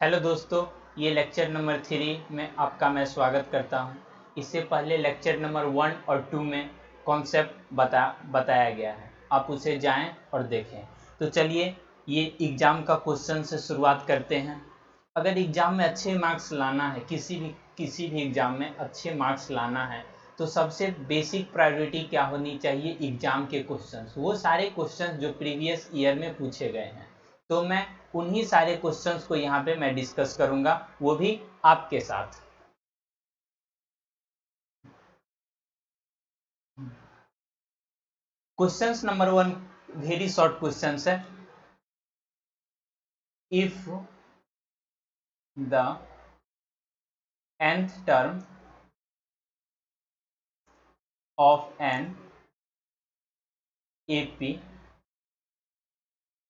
Hello दोस्तों, ये lecture number 3 में आपका मैं स्वागत करता हूँ। इससे पहले लेक्चर नंबर 1 और 2 में कॉन्सेप्ट बताया गया है, आप उसे जाएं और देखें। तो चलिए ये एग्ज़ाम का क्वेश्चन से शुरुआत करते हैं। अगर एग्ज़ाम में अच्छे मार्क्स लाना है, किसी भी एग्ज़ाम में अच्छे मार्क्स लाना है, तो सबसे बेसिक प्रायोरिटी क्या होनी चाहिए? एग्ज़ाम के क्वेश्चंस, वो सारे क्वेश्चंस जो प्रीवियस ईयर में पूछे गए हैं। तो मैं उन्हीं सारे क्वेश्चंस को यहाँ पे मैं डिस्कस करूंगा, वो भी आपके साथ। Questions number 1 very short questions है। If the nth term of an AP,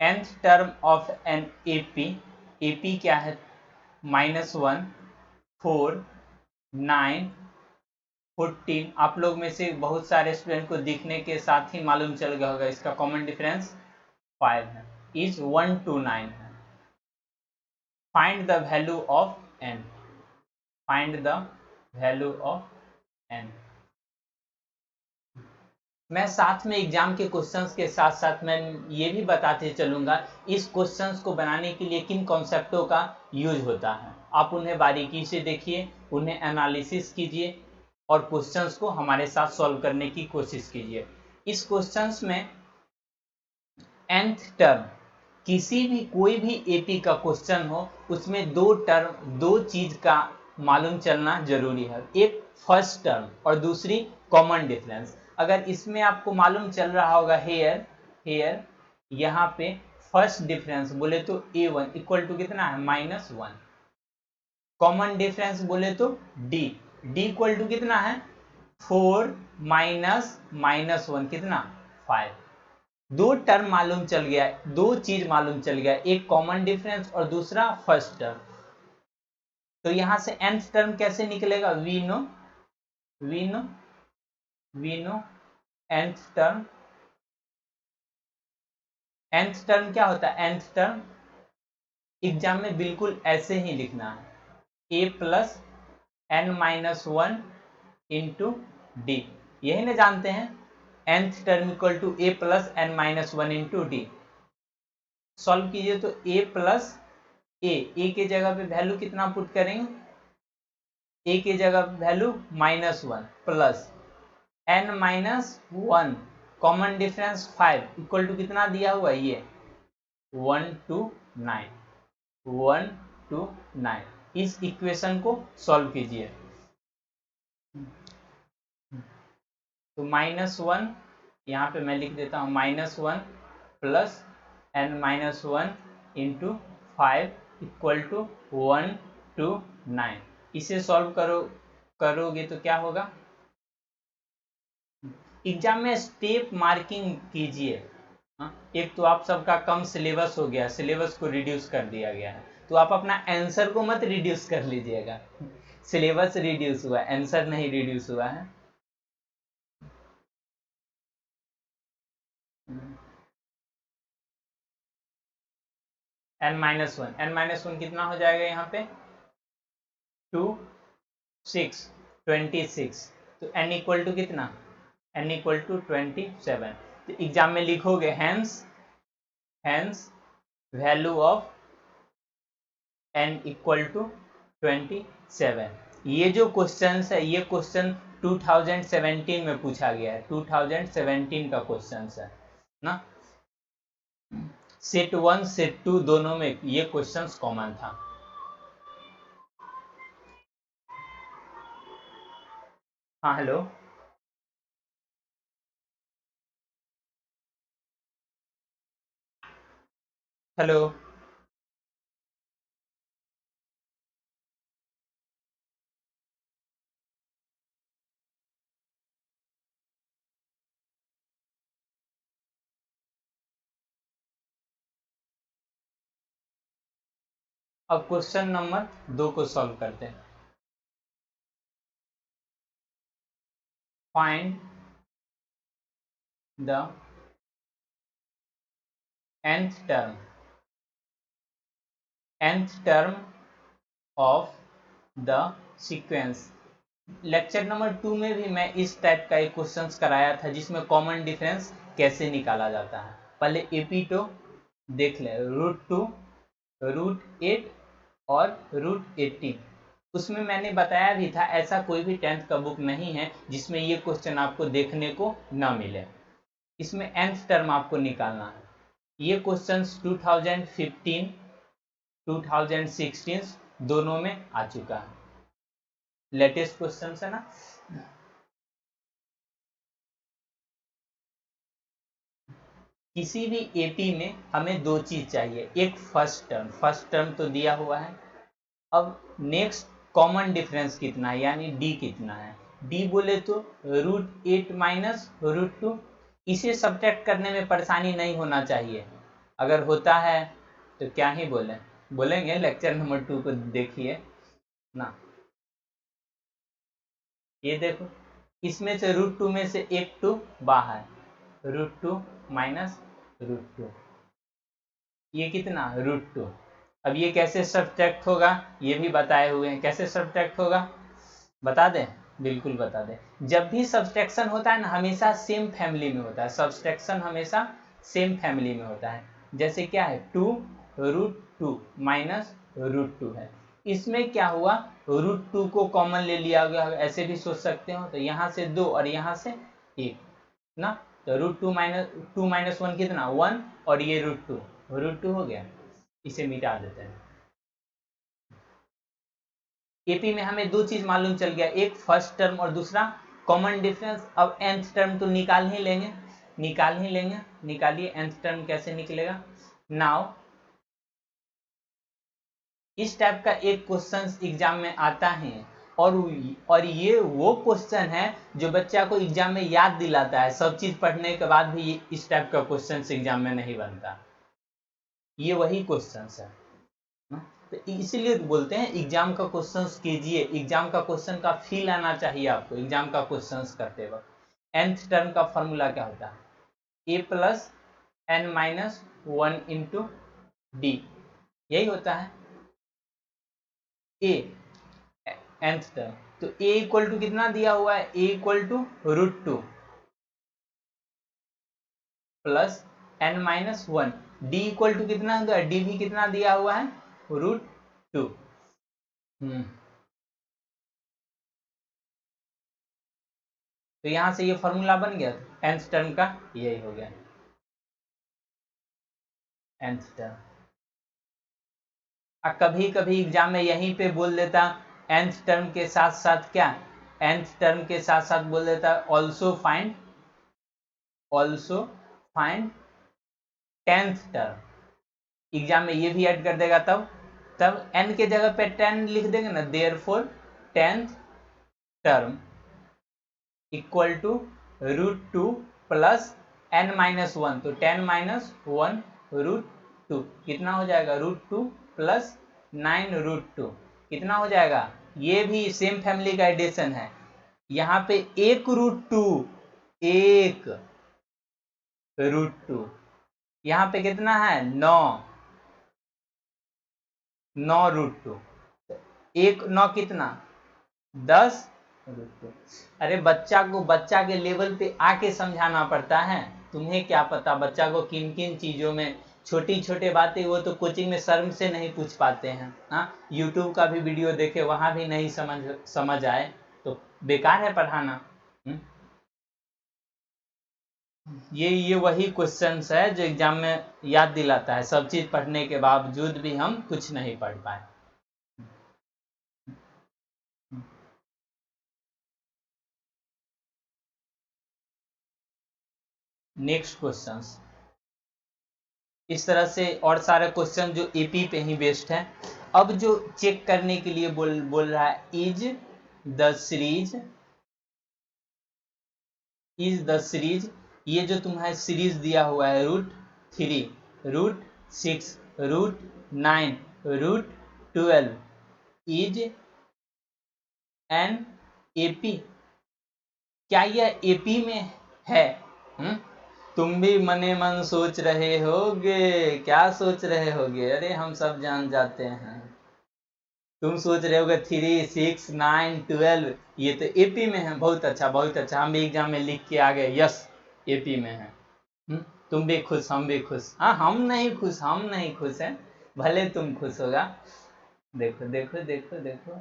nth term of an AP क्या है? -1, 4, 9, 14। आप लोग में से बहुत सारे स्टूडेंट को दिखने के साथ ही मालूम चल गया होगा, इसका कॉमन डिफरेंस 5 है, इज 1 to 9 है। Find the value of n, find the value of n। मैं साथ में एग्जाम के क्वेश्चंस के साथ साथ मैं ये भी बताते चलूंगा इस क्वेश्चंस को बनाने के लिए किन कॉन्सेप्टों का यूज होता है। आप उन्हें बारीकी से देखिए, उन्हें एनालिसिस कीजिए और क्वेश्चंस को हमारे साथ सॉल्व करने की कोशिश कीजिए। इस क्वेश्चंस में nth टर्म, किसी भी कोई भी एपी का क्वेश्चन हो, उसमें दो चीज का मालूम चलना जरूरी है। एक फर्स्ट टर्म और दूसरी कॉमन डिफरेंस। अगर इसमें आपको मालूम चल रहा होगा हेयर हेयर यहाँ पे फर्स्ट डिफरेंस बोले तो a1 इक्वल टू कितना है? -1। कॉमन डिफरेंस बोले तो d इक्वल टू कितना है? 4 माइनस 1 कितना? 5। दो टर्म मालूम चल गया, दो चीज मालूम चल गया, एक कॉमन डिफरेंस और दूसरा फर्स्ट टर्म। तो यहां से nth टर्म कैसे निकलेगा? We know nth term. nth term क्या होता है? nth टर्म एग्जाम में बिल्कुल ऐसे ही लिखना है, a plus n-1 into d. यही ना जानते हैं, nth term equal to a plus n-1 into d. Solve कीजिए तो a प्लस ए के जगह पे वैल्यू कितना पुट करेंगे? ए के जगह value -1 plus n-1, common difference 5 equal to कितना दिया हुआ? ये 1 to 9, 1 to 9। इस इक्वेशन को सॉल्व कीजिए तो -1 यहाँ पे मैं लिख देता हूँ, -1 plus n-1 into 5 equal to 1 to 9। इसे सॉल्व करोगे तो क्या होगा? एग्जाम में स्टेप मार्किंग कीजिए। एक तो आप सबका कम सिलेबस हो गया, सिलेबस को रिड्यूस कर दिया गया है, तो आप अपना आंसर को मत रिड्यूस कर लीजिएगा। सिलेबस रिड्यूस हुआ, आंसर नहीं रिड्यूस हुआ है। n-1 कितना हो जाएगा यहाँ पे? 2, 6, 26। तो n इक्वल टू कितना? n equal to 27। तो एग्जाम में लिखोगे hence value of n equal to 27। ये जो क्वेश्चन है, ये क्वेश्चन 2017 में पूछा गया है, 2017 का क्वेश्चन है ना। सेट 1 सेट 2 दोनों में ये क्वेश्चंस कॉमन था। हाँ हेलो, हेलो। अब क्वेश्चन नंबर 2 को सॉल्व करते हैं। Find the nth term of the sequence. Lecture number 2 में भी मैं इस टाइप का एक क्वेश्चन कराया था जिसमें कॉमन डिफरेंस कैसे निकाला जाता है। पहले एपीटो देख ले, √2, √8 और √18। उसमें मैंने बताया भी था ऐसा कोई भी 10th का बुक नहीं है जिसमें ये क्वेश्चन आपको देखने को ना मिले। इसमें nth टर्म आपको निकालना है। ये क्वेश्चंस 2015 2016 दोनों में आ चुका है, लेटेस्ट क्वेश्चन है ना। किसी भी एपी में हमें दो चीज चाहिए, एक फर्स्ट टर्म तो दिया हुआ है। अब नेक्स्ट कॉमन डिफरेंस कितना है, यानी डी कितना है। डी बोले तो √8 माइनस √2। इसे सब्ट्रैक्ट करने में परेशानी नहीं होना चाहिए, अगर होता है तो क्या ही बोलेंगे लेक्चर नंबर 2 को देखिए ना। ये देखो, इसमें से √2 में से एक 2 बाहर, √2 माइनस √2, ये कितना √2। अब ये कैसे सब्ट्रैक्ट होगा ये भी बताए हुए हैं, कैसे सब्ट्रैक्ट होगा बता दें, बिल्कुल बता दें। जब भी सब्ट्रैक्शन होता है ना हमेशा सेम फैमिली में होता है, सब्ट्रैक्शन हमेशा सेम फैमिली में होता है। जैसे क्या है 2√2 माइनस √2 है, इसमें क्या हुआ √2 को कॉमन ले लिया गया, ऐसे भी सोच सकते हो। तो यहाँ से 2 और यहाँ से 1 ना, तो √2 माइनस 1 कितना 1, और ये √2 हो गया, इसे मिटा देते हैं। एपी में हमें दो चीज मालूम चल गया, एक फर्स्ट टर्म और दूसरा कॉमन डिफरेंस। अब nth टर्म तो निकाल ही लेंगे, निकालिए nth टर्म कैसे निकलेगा। नाउ इस टाइप का एक क्वेश्चन एग्जाम में आता है, और ये वो क्वेश्चन है जो बच्चा को एग्जाम में याद दिलाता है। सब चीज पढ़ने के बाद भी ये इस टाइप का क्वेश्चन एग्जाम में नहीं बनता, ये वही क्वेश्चन है। तो इसीलिए बोलते हैं एग्जाम का क्वेश्चंस कीजिए, एग्जाम का क्वेश्चन का फील आना चाहिए आपको एग्जाम का क्वेश्चंस करते वक्त। nth टर्म का फॉर्मूला क्या होता है, a plus n minus 1 into d, यही होता है a nth टर्म। तो a इक्वल टू कितना दिया हुआ है, a equal to √2 plus n minus 1, d equal to कितना होगा, d भी कितना दिया हुआ है √2। तो यहां से ये फॉर्मूला बन गया, nth टर्म का यही हो गया nth टर्म। कभी कभी एग्जाम में यहीं पे बोल देता nth टर्म के साथ साथ क्या, nth टर्म के साथ साथ बोल देता also find 10th term. Exam में ये भी ऐड कर देगा, तब n के जगह पे 10 लिख देंगे ना, therefore 10th term equal to √2 plus n minus 1, तो 10 माइनस 1 √2 कितना हो जाएगा, √2 प्लस 9 √2 कितना हो जाएगा। ये भी सेम फैमिली का एडिशन है, यहाँ पे एक √2 यहाँ पे कितना है 9 √2, एक 9 कितना 10 √2। अरे बच्चा के लेवल पे आके समझाना पड़ता है, तुम्हें क्या पता बच्चा को किन किन चीजों में, छोटी छोटी बातें वो तो कोचिंग में शर्म से नहीं पूछ पाते हैं। हाँ, यूट्यूब का भी वीडियो देखे वहां भी नहीं समझ आए तो बेकार है पढ़ाना। ये वही क्वेश्चंस है जो एग्जाम में याद दिलाता है, सब चीज पढ़ने के बावजूद भी हम कुछ नहीं पढ़ पाए। नेक्स्ट क्वेश्चंस इस तरह से और सारे क्वेश्चन जो एपी पे ही बेस्ड है। अब जो चेक करने के लिए बोल रहा है, इज द सीरीज, ये जो तुम्हारा सीरीज दिया हुआ है √3, √6, √9, √12 इज एन एपी, क्या यह एपी में है। तुम भी मने मन सोच रहे होगे, क्या सोच रहे होगे, अरे हम सब जान जाते हैं। तुम सोच रहे होगे 3, 6, 9, 12 ये तो एपी में है। बहुत अच्छा बहुत अच्छा, हम भी एग्जाम में लिख के आ गए यस एपी में है। तुम भी खुश, हम भी खुश। हाँ हम नहीं खुश, हम नहीं खुश हैं, भले तुम खुश होगा। देखो देखो देखो देखो,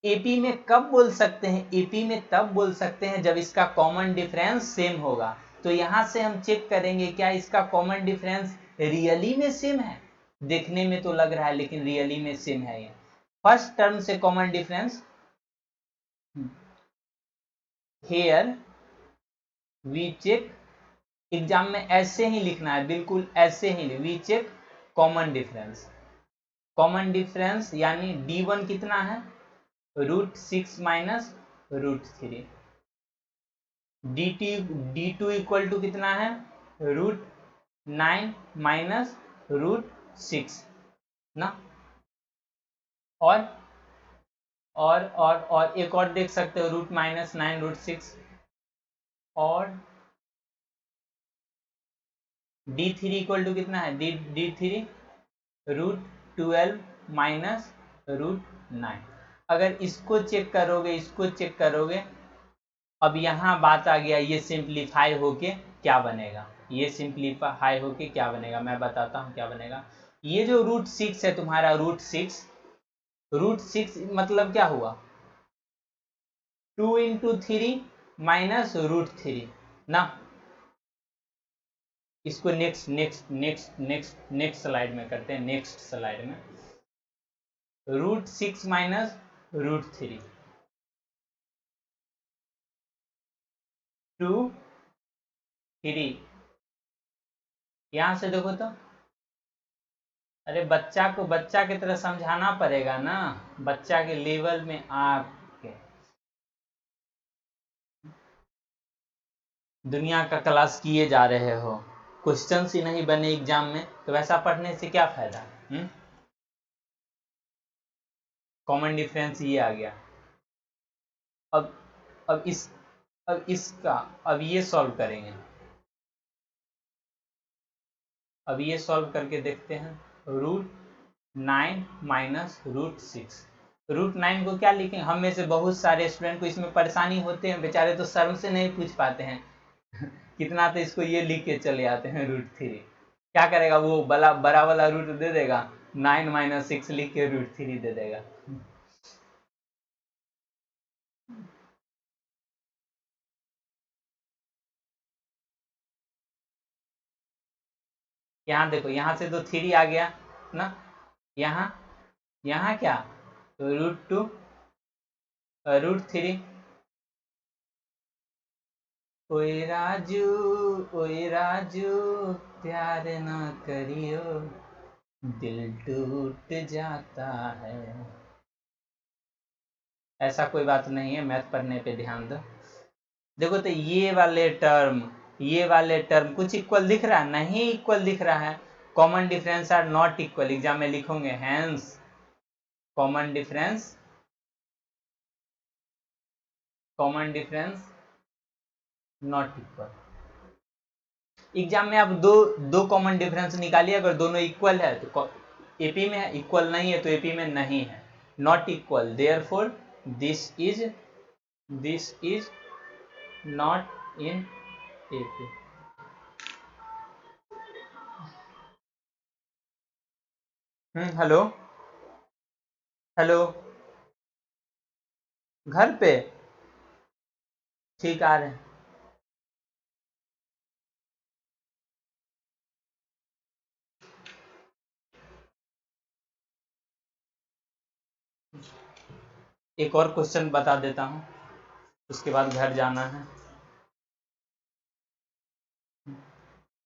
एपी में कब बोल सकते हैं, एपी में तब बोल सकते हैं जब इसका कॉमन डिफरेंस सेम होगा। तो यहां से हम चेक करेंगे क्या इसका कॉमन डिफरेंस रियली में सेम है। देखने में तो लग रहा है लेकिन रियली में सेम है। ये फर्स्ट टर्म से common difference, here we check, exam में ऐसे ही लिखना है, बिल्कुल ऐसे ही, we check common difference. Common difference यानी d1 कितना है, √6 माइनस √3। d2 इक्वल टू कितना है, √9 माइनस √6 ना। और एक और देख सकते हो, √-9 √6। और d3 इक्वल टू कितना है, d3 √12 माइनस √9। अगर इसको चेक करोगे, इसको चेक करोगे, अब यहाँ बात आ गया, ये सिंप्लीफाई होके क्या बनेगा, ये सिंप्लीफाई होके क्या बनेगा, मैं बताता हूँ क्या बनेगा। ये जो √6 है तुम्हारा, √6 मतलब क्या हुआ, 2 × 3 माइनस √3 ना। इसको next next next next next slide में करते हैं, नेक्स्ट स्लाइड में। √6 माइनस √3, 2 3, यहां से देखो तो, अरे बच्चा को बच्चा की तरह समझाना पड़ेगा ना, बच्चा के लेवल में आपके दुनिया का क्लास किए जा रहे हो, क्वेश्चन ही नहीं बने एग्जाम में, तो वैसा पढ़ने से क्या फायदा। कॉमन डिफरेंस ये आ गया। अब अब इस अब इसका अब ये सॉल्व करेंगे, अब ये सॉल्व करके देखते हैं। √9 माइनस √6, √9 को क्या लिखेंगे, हम में से बहुत सारे स्टूडेंट को इसमें परेशानी होते हैं, बेचारे तो शर्म से नहीं पूछ पाते हैं कितना, तो इसको ये लिख के चले आते हैं √3। क्या करेगा वो, बड़ा वाला रूट दे देगा, 9 माइनस 6 लिख के √3 दे देगा। यहाँ देखो, यहाँ से तो 3 आ गया ना, यहाँ यहाँ क्या, √2 √3। ओए राजू प्यार ना करियो, दिल टूट जाता है। ऐसा कोई बात नहीं है, मैथ पढ़ने पे ध्यान दो। देखो तो ये वाले टर्म कुछ इक्वल दिख रहा है, नहीं इक्वल दिख रहा है। Common difference are not equal, exam में लिखोगे hence common difference not equal. Exam में आप दो कॉमन डिफरेंस निकालिए, अगर दोनों इक्वल है तो एपी में है, इक्वल नहीं है तो एपी में नहीं है। Not equal, therefore this is not in AP. Hello hello, घर पे, ठीक आ रहे हैं। एक और क्वेश्चन बता देता हूँ, उसके बाद घर जाना है।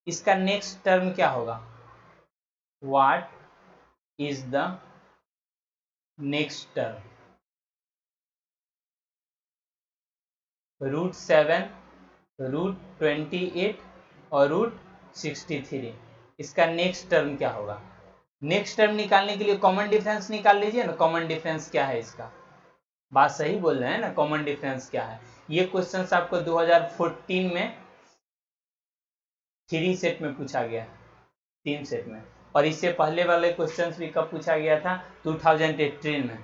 इसका नेक्स्ट टर्म क्या होगा, what is the next term, √7 √28 और √63। इसका नेक्स्ट टर्म क्या होगा। नेक्स्ट टर्म निकालने के लिए कॉमन डिफरेंस निकाल लीजिए ना, कॉमन डिफरेंस क्या है इसका, बात सही बोल रहे हैं ना, कॉमन डिफरेंस क्या है। ये क्वेश्चन आपको 2014 में 3 सेट में पूछा गया, 3 सेट में। और इससे पहले वाले क्वेश्चंस भी कब पूछा गया था? 2018 में।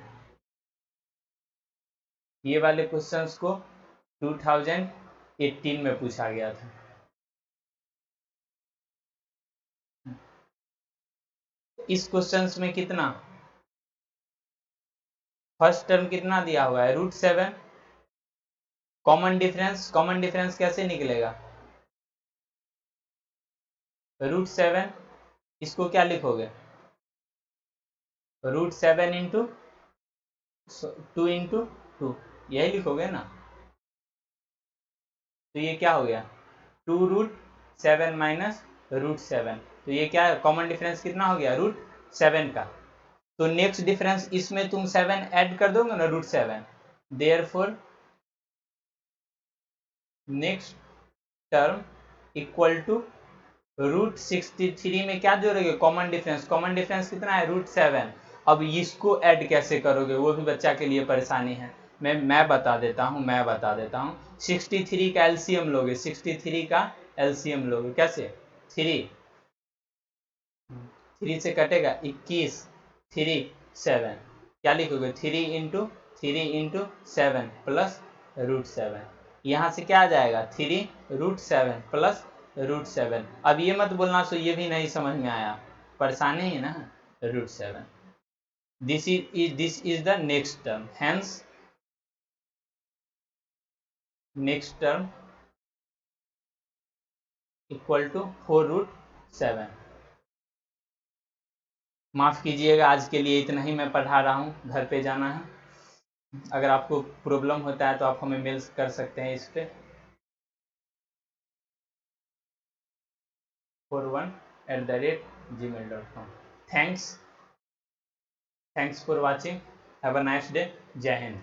ये वाले क्वेश्चंस को 2018 में पूछा गया था। इस क्वेश्चंस में कितना, फर्स्ट टर्म कितना दिया हुआ है? √7। कॉमन डिफरेंस कैसे निकलेगा? √7, इसको क्या लिखोगे? √7 इंटू 2 इंटू 2, यही लिखोगे ना? तो ये क्या हो गया? 2√7 माइनस √7, तो ये क्या है? कॉमन डिफरेंस कितना हो गया? √7 का। तो नेक्स्ट डिफरेंस इसमें तुम 7 ऐड कर दोगे ना, √7, therefore next term equal to √63 में क्या जोड़ोगे? कॉमन डिफरेंस कितना है? √7। अब इसको ऐड कैसे करोगे, वो भी बच्चा के लिए परेशानी है। मैं बता देता हूँ। 63 का एलसीएम लोगे, 63 का एलसीएम लोगे कैसे? 3 से कटेगा 21, 3 7, क्या लिखोगे? 3 × 7 प्लस √7। यहाँ से क्या आ जाएगा? 3√7 प्लस √7। अब ये मत बोलना सो ये भी नहीं समझ में आया, परेशानी है ना। √7, this is the next term, hence next term equal to 4√7। माफ़ कीजिएगा, आज के लिए इतना ही मैं पढ़ा रहा हूँ, घर पे जाना है। अगर आपको प्रॉब्लम होता है तो आप हमें मेल कर सकते हैं इस पे 41@gmail.com। Thanks for watching, have a nice day, जय हिंद।